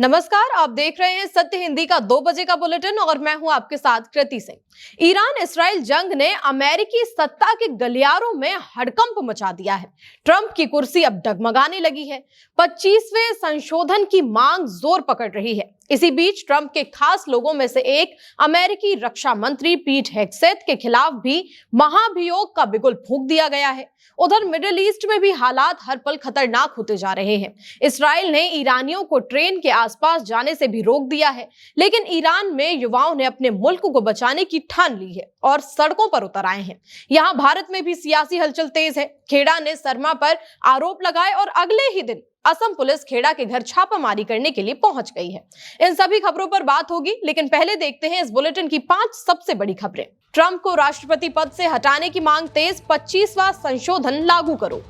नमस्कार, आप देख रहे हैं सत्य हिंदी का 2 बजे का बुलेटिन और मैं हूं आपके साथ कृति सिंह। ईरान इसराइल जंग ने अमेरिकी सत्ता के गलियारों में हड़कंप मचा दिया है। ट्रंप की कुर्सी अब डगमगाने लगी है। 25वें संशोधन की मांग जोर पकड़ रही है। इसी बीच ट्रंप के खास लोगों में से एक अमेरिकी रक्षा मंत्री पीट हेग्सेथ के खिलाफ भी महाभियोग का बिगुल फूंक दिया गया है। उधर मिडिल ईस्ट में भी हालात हर पल खतरनाक होते जा रहे हैं। इसराइल ने ईरानियों को ट्रेन के आसपास जाने से भी रोक दिया है, लेकिन ईरान में युवाओं ने अपने मुल्क को बचाने की ठान ली है और सड़कों पर उतर आए हैं। यहाँ भारत में भी सियासी हलचल तेज है। खेड़ा ने शर्मा पर आरोप लगाए और अगले ही दिन असम पुलिस खेड़ा के घर छापामारी करने के लिए पहुंच गई है। इन सभी खबरों पर बात होगी, लेकिन पहले देखते हैं इस बुलेटिन की 5 सबसे बड़ी खबरें। ट्रंप को राष्ट्रपति पद से हटाने की मांग तेज, 25वां संशोधन लागू करो।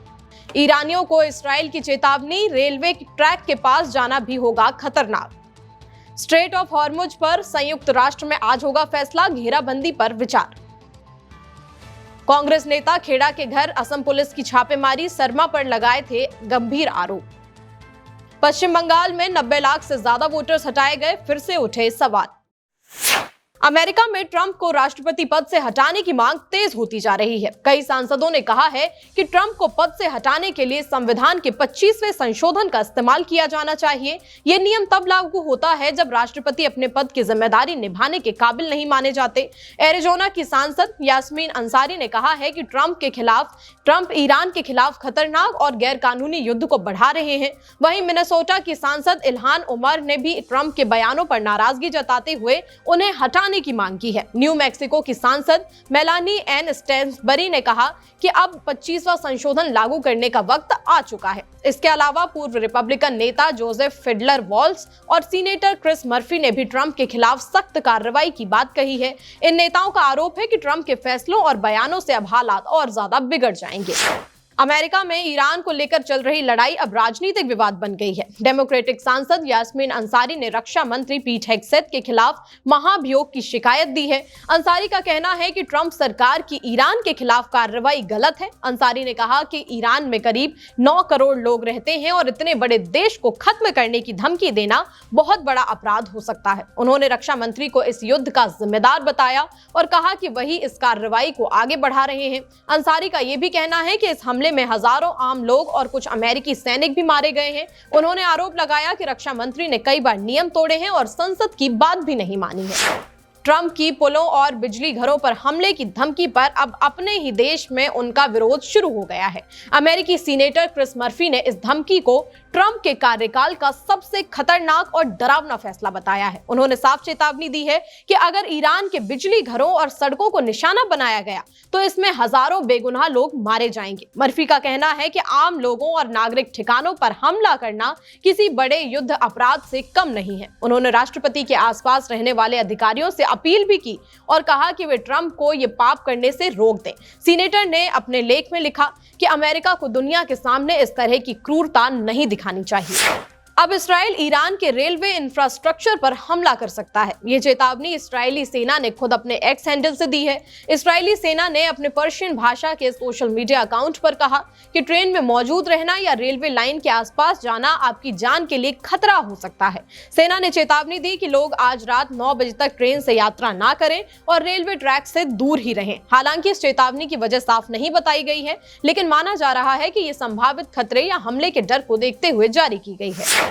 ईरानियों को इसराइल की चेतावनी, रेलवे ट्रैक के पास जाना भी होगा खतरनाक। स्ट्रेट ऑफ हॉर्मुज पर संयुक्त राष्ट्र में आज होगा फैसला, घेराबंदी पर विचार। कांग्रेस नेता खेड़ा के घर असम पुलिस की छापेमारी, शर्मा पर लगाए थे गंभीर आरोप। पश्चिम बंगाल में 90 लाख से ज्यादा वोटर्स हटाए गए, फिर से उठे सवाल। अमेरिका में ट्रंप को राष्ट्रपति पद से हटाने की मांग तेज होती जा रही है। कई सांसदों ने कहा है कि ट्रंप को पद से हटाने के लिए संविधान के 25वें संशोधन का इस्तेमाल किया जाना चाहिए। यह नियम तब लागू होता है जब राष्ट्रपति अपने पद की जिम्मेदारी निभाने के काबिल नहीं माने जाते। एरिजोना की सांसद यास्मीन अंसारी ने कहा है कि ट्रंप ईरान के खिलाफ खतरनाक और गैरकानूनी युद्ध को बढ़ा रहे हैं। वहीं मिनेसोटा की सांसद इल्हान उमर ने भी ट्रंप के बयानों पर नाराजगी जताते हुए उन्हें हटाने की मांग की है। न्यू मैक्सिको की सांसद मेलानी एन स्टेन्सबरी ने कहा कि अब 25वां संशोधन लागू करने का वक्त आ चुका है। इसके अलावा पूर्व रिपब्लिकन नेता जोसेफ फिडलर वॉल्स और सीनेटर क्रिस मर्फी ने भी ट्रंप के खिलाफ सख्त कार्रवाई की बात कही है। इन नेताओं का आरोप है कि ट्रंप के फैसलों और बयानों से अब हालात और ज्यादा बिगड़ जाएंगे। अमेरिका में ईरान को लेकर चल रही लड़ाई अब राजनीतिक विवाद बन गई है। डेमोक्रेटिक सांसद यास्मीन अंसारी ने रक्षा मंत्री पीट हेग्सेथ के खिलाफ महाभियोग की शिकायत दी है। अंसारी का कहना है कि ट्रंप सरकार की ईरान के खिलाफ कार्रवाई गलत है। अंसारी ने कहा कि ईरान में करीब 9 करोड़ लोग रहते हैं और इतने बड़े देश को खत्म करने की धमकी देना बहुत बड़ा अपराध हो सकता है। उन्होंने रक्षा मंत्री को इस युद्ध का जिम्मेदार बताया और कहा कि वही इस कार्रवाई को आगे बढ़ा रहे हैं। अंसारी का यह भी कहना है कि इस हमले में हजारों आम लोग और कुछ अमेरिकी सैनिक भी मारे गए हैं। उन्होंने आरोप लगाया कि रक्षा मंत्री ने कई बार नियम तोड़े हैं और संसद की बात भी नहीं मानी है। ट्रंप की पुलों और बिजली घरों पर हमले की धमकी पर अब अपने ही देश में उनका विरोध शुरू हो गया है। अमेरिकी सीनेटर क्रिस मर्फी ने इस धमकी को ट्रंप के कार्यकाल का सबसे खतरनाक और डरावना फैसला बताया है। उन्होंने साफ चेतावनी दी है कि अगर ईरान के बिजली घरों और सड़कों को निशाना बनाया गया तो इसमें हजारों बेगुनाह लोग मारे जाएंगे। मर्फी का कहना है कि आम लोगों और नागरिक ठिकानों पर हमला करना किसी बड़े युद्ध अपराध से कम नहीं है। उन्होंने राष्ट्रपति के आसपास रहने वाले अधिकारियों से अपील भी की और कहा कि वे ट्रंप को ये पाप करने से रोक दें। सीनेटर ने अपने लेख में लिखा कि अमेरिका को दुनिया के सामने इस तरह की क्रूरता नहीं दिखानी चाहिए। अब इसराइल ईरान के रेलवे इंफ्रास्ट्रक्चर पर हमला कर सकता है। ये चेतावनी इस्राएली सेना ने खुद अपने एक्स हैंडल से दी है। इस्राएली सेना ने अपने पर्शियन भाषा के सोशल मीडिया अकाउंट पर कहा कि ट्रेन में मौजूद रहना या रेलवे लाइन के आसपास जाना आपकी जान के लिए खतरा हो सकता है। सेना ने चेतावनी दी कि लोग आज रात 9 बजे तक ट्रेन से यात्रा ना करें और रेलवे ट्रैक से दूर ही रहें। हालांकि इस चेतावनी की वजह साफ नहीं बताई गई है, लेकिन माना जा रहा है कि ये संभावित खतरे या हमले के डर को देखते हुए जारी की गई है।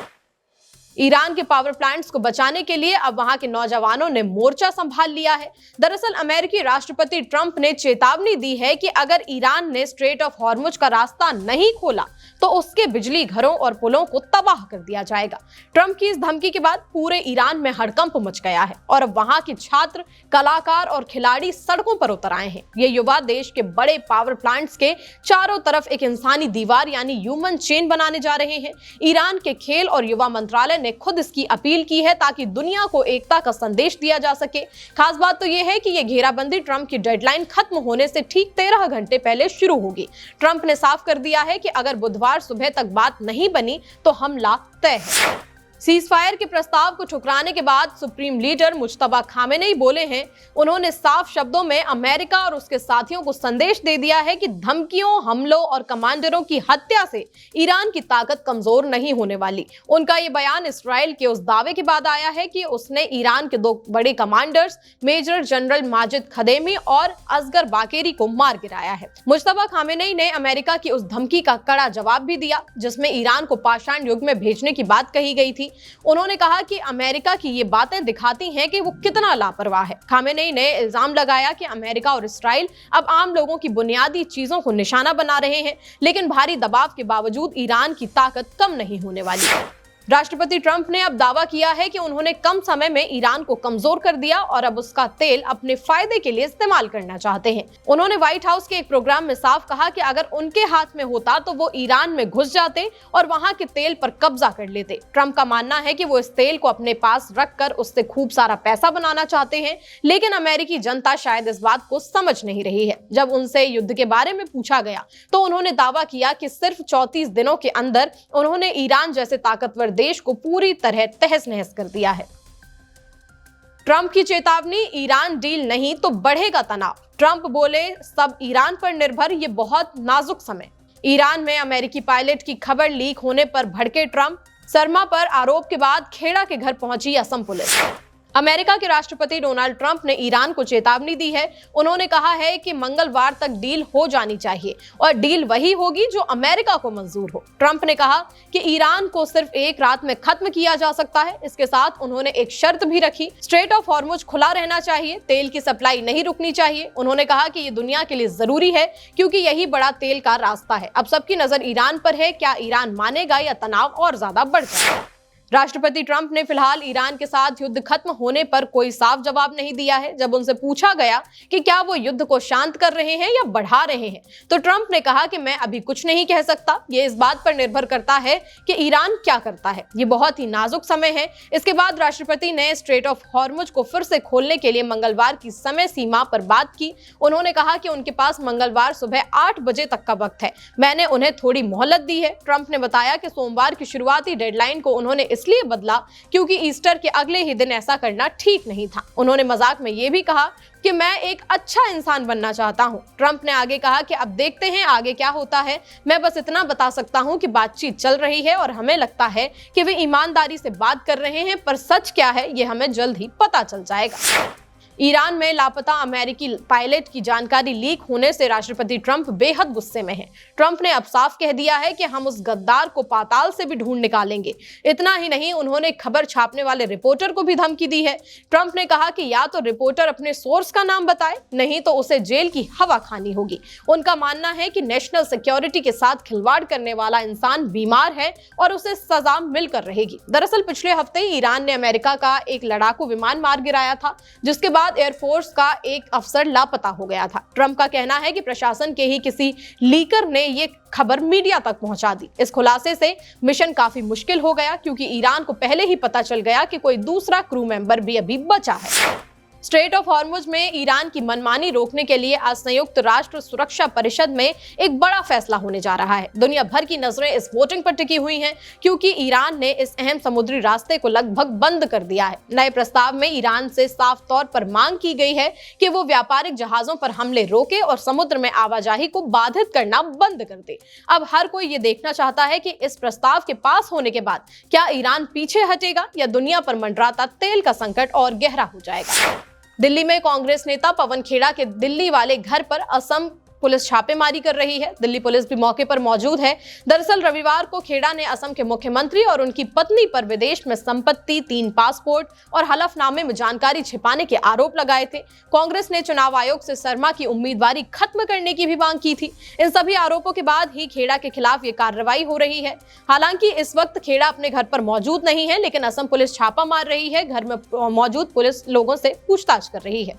ईरान के पावर प्लांट्स को बचाने के लिए अब वहां के नौजवानों ने मोर्चा संभाल लिया है। दरअसल अमेरिकी राष्ट्रपति ट्रंप ने चेतावनी दी है कि अगर ईरान ने स्ट्रेट ऑफ हॉर्मुज का रास्ता नहीं खोला तो उसके बिजली घरों और पुलों को तबाह कर दिया जाएगा। ट्रंप की इस धमकी के बाद पूरे ईरान में हड़कंप मच गया है और अब वहां के छात्र, कलाकार और खिलाड़ी सड़कों पर उतर आए हैं। ये युवा देश के बड़े पावर प्लांट्स के चारों तरफ एक इंसानी दीवार यानी ह्यूमन चेन बनाने जा रहे हैं। ईरान के खेल और युवा मंत्रालय ने खुद इसकी अपील की है ताकि दुनिया को एकता का संदेश दिया जा सके। खास बात तो यह है कि यह घेराबंदी ट्रंप की डेडलाइन खत्म होने से ठीक 13 घंटे पहले शुरू होगी। ट्रंप ने साफ कर दिया है कि अगर बुधवार सुबह तक बात नहीं बनी तो हमला तय है। सीज फायर के प्रस्ताव को ठुकराने के बाद सुप्रीम लीडर मुज्तबा खामेनेई बोले हैं। उन्होंने साफ शब्दों में अमेरिका और उसके साथियों को संदेश दे दिया है कि धमकियों, हमलों और कमांडरों की हत्या से ईरान की ताकत कमजोर नहीं होने वाली। उनका ये बयान इसराइल के उस दावे के बाद आया है कि उसने ईरान के 2 बड़े कमांडर्स मेजर जनरल माजिद खदेमी और असगर बाकेरी को मार गिराया है। मुज्तबा खामेनेई ने अमेरिका की उस धमकी का कड़ा जवाब भी दिया जिसमें ईरान को पाषाण युग में भेजने की बात कही गई थी। उन्होंने कहा कि अमेरिका की ये बातें दिखाती हैं कि वो कितना लापरवाह है। खामेनेई ने इल्जाम लगाया कि अमेरिका और इसराइल अब आम लोगों की बुनियादी चीजों को निशाना बना रहे हैं, लेकिन भारी दबाव के बावजूद ईरान की ताकत कम नहीं होने वाली। राष्ट्रपति ट्रंप ने अब दावा किया है कि उन्होंने कम समय में ईरान को कमजोर कर दिया और अब उसका तेल अपने फायदे के लिए इस्तेमाल करना चाहते हैं। उन्होंने व्हाइट हाउस के एक प्रोग्राम में साफ कहा कि अगर उनके हाथ में होता तो वो ईरान में घुस जाते और वहां के तेल पर कब्जा कर लेते। ट्रंप का मानना है कि वो इस तेल को अपने पास रखकर उससे खूब सारा पैसा बनाना चाहते हैं, लेकिन अमेरिकी जनता शायद इस बात को समझ नहीं रही है। जब उनसे युद्ध के बारे में पूछा गया तो उन्होंने दावा किया कि सिर्फ 34 दिनों के अंदर उन्होंने ईरान जैसे ताकतवर देश को पूरी तरह तहस नहस कर दिया है। ट्रंप की चेतावनी, ईरान डील नहीं तो बढ़ेगा तनाव। ट्रंप बोले, सब ईरान पर निर्भर, ये बहुत नाजुक समय। ईरान में अमेरिकी पायलट की खबर लीक होने पर भड़के ट्रंप। सरमा पर आरोप के बाद खेड़ा के घर पहुंची असम पुलिस। अमेरिका के राष्ट्रपति डोनाल्ड ट्रंप ने ईरान को चेतावनी दी है। उन्होंने कहा है कि मंगलवार तक डील हो जानी चाहिए और डील वही होगी जो अमेरिका को मंजूर हो। ट्रंप ने कहा कि ईरान को सिर्फ एक रात में खत्म किया जा सकता है। इसके साथ उन्होंने एक शर्त भी रखी, स्ट्रेट ऑफ हॉर्मुज खुला रहना चाहिए, तेल की सप्लाई नहीं रुकनी चाहिए। उन्होंने कहा कि ये दुनिया के लिए जरूरी है क्योंकि यही बड़ा तेल का रास्ता है। अब सबकी नजर ईरान पर है, क्या ईरान मानेगा या तनाव और ज्यादा बढ़ जाएगा। राष्ट्रपति ट्रंप ने फिलहाल ईरान के साथ युद्ध खत्म होने पर कोई साफ जवाब नहीं दिया है। जब उनसे पूछा गया कि क्या वो युद्ध को शांत कर रहे हैं या बढ़ा रहे हैं, तो ट्रंप ने कहा कि मैं अभी कुछ नहीं कह सकता, ये इस बात पर निर्भर करता है कि ईरान क्या करता है। ये बहुत ही नाजुक समय है। इसके बाद राष्ट्रपति ने स्ट्रेट ऑफ हॉर्मुज को फिर से खोलने के लिए मंगलवार की समय सीमा पर बात की। उन्होंने कहा कि उनके पास मंगलवार सुबह 8 बजे तक का वक्त है, मैंने उन्हें थोड़ी मोहलत दी है। ट्रंप ने बताया कि सोमवार की शुरुआती डेडलाइन को उन्होंने इसलिए बदला क्योंकि ईस्टर के अगले ही दिन ऐसा करना ठीक नहीं था। उन्होंने मजाक में यह भी कहा कि मैं एक अच्छा इंसान बनना चाहता हूं। ट्रंप ने आगे कहा कि अब देखते हैं आगे क्या होता है, मैं बस इतना बता सकता हूं कि बातचीत चल रही है और हमें लगता है कि वे ईमानदारी से बात कर रहे हैं, पर सच क्या है यह हमें जल्द ही पता चल जाएगा। ईरान में लापता अमेरिकी पायलट की जानकारी लीक होने से राष्ट्रपति ट्रंप बेहद गुस्से में हैं। ट्रंप ने अब साफ कह दिया है कि हम उस गद्दार को पाताल से भी ढूंढ निकालेंगे। इतना ही नहीं, उन्होंने खबर छापने वाले रिपोर्टर को भी धमकी दी है। ट्रंप ने कहा कि या तो रिपोर्टर अपने सोर्स का नाम बताए, नहीं तो उसे जेल की हवा खानी होगी। उनका मानना है कि नेशनल सिक्योरिटी के साथ खिलवाड़ करने वाला इंसान बीमार है और उसे सजा मिलकर रहेगी। दरअसल पिछले हफ्ते ईरान ने अमेरिका का एक लड़ाकू विमान मार गिराया था, जिसके बाद एयरफोर्स का एक अफसर लापता हो गया था। ट्रंप का कहना है कि प्रशासन के ही किसी लीकर ने ये खबर मीडिया तक पहुंचा दी। इस खुलासे से मिशन काफी मुश्किल हो गया क्योंकि ईरान को पहले ही पता चल गया कि कोई दूसरा क्रू मेंबर भी अभी बचा है। स्ट्रेट ऑफ हॉर्मुज में ईरान की मनमानी रोकने के लिए आज संयुक्त राष्ट्र सुरक्षा परिषद में एक बड़ा फैसला होने जा रहा है। दुनिया भर की नजरें इस वोटिंग पर टिकी हुई हैं क्योंकि ईरान ने इस अहम समुद्री रास्ते को लगभग बंद कर दिया है। नए प्रस्ताव में ईरान से साफ तौर पर मांग की गई है कि वो व्यापारिक जहाजों पर हमले रोके और समुद्र में आवाजाही को बाधित करना बंद कर दे। अब हर कोई ये देखना चाहता है कि इस प्रस्ताव के पास होने के बाद क्या ईरान पीछे हटेगा या दुनिया पर मंडराता तेल का संकट और गहरा हो जाएगा। दिल्ली में कांग्रेस नेता पवन खेड़ा के दिल्ली वाले घर पर असम पुलिस छापेमारी कर रही है। दिल्ली पुलिस भी मौके पर मौजूद है। दरअसल रविवार को खेड़ा ने असम के मुख्यमंत्री और उनकी पत्नी पर विदेश में संपत्ति, 3 पासपोर्ट और हलफनामे में जानकारी छिपाने के आरोप लगाए थे। कांग्रेस ने चुनाव आयोग से शर्मा की उम्मीदवारी खत्म करने की भी मांग की थी। इन सभी आरोपों के बाद ही खेड़ा के खिलाफ ये कार्रवाई हो रही है। हालांकि इस वक्त खेड़ा अपने घर पर मौजूद नहीं है, लेकिन असम पुलिस छापा मार रही है। घर में मौजूद पुलिस लोगों से पूछताछ कर रही है।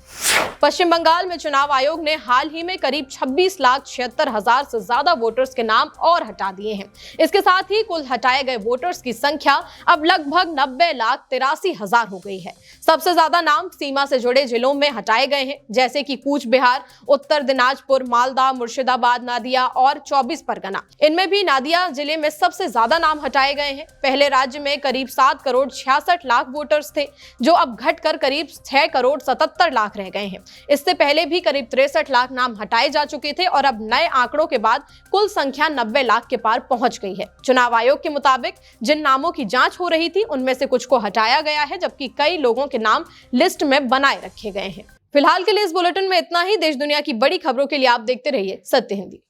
पश्चिम बंगाल में चुनाव आयोग ने हाल ही में करीब 26,76,000 से ज्यादा वोटर्स के नाम और हटा दिए हैं। इसके साथ ही कुल हटाए गए वोटर्स की संख्या अब लगभग 90,83,000 हो गई है। सबसे ज्यादा नाम सीमा से जुड़े जिलों में हटाए गए हैं, जैसे कि कूच बिहार, उत्तर दिनाजपुर, मालदा, मुर्शिदाबाद, नादिया और 24 परगना। इनमें भी नादिया जिले में सबसे ज्यादा नाम हटाए गए हैं। पहले राज्य में करीब 7 करोड़ 66 लाख वोटर्स थे, जो अब घटकर करीब 6 करोड़ 77 लाख रह गए हैं। इससे पहले भी करीब 63 लाख नाम हटाए जा चुके थे और अब नए आंकड़ों के बाद कुल संख्या 90 लाख के पार पहुंच गई है। चुनाव आयोग के मुताबिक जिन नामों की जांच हो रही थी उनमें से कुछ को हटाया गया है, जबकि कई लोगों के नाम लिस्ट में बनाए रखे गए हैं। फिलहाल के लिए इस बुलेटिन में इतना ही। देश दुनिया की बड़ी खबरों के लिए आप देखते रहिए सत्य Hindi.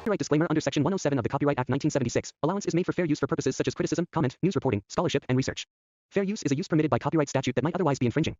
Copyright disclaimer under Section 107 of the Copyright Act 1976. Allowance is made for fair use for purposes such as criticism, comment, news reporting, scholarship, and research. Fair use is a use permitted by copyright statute that might otherwise be infringing.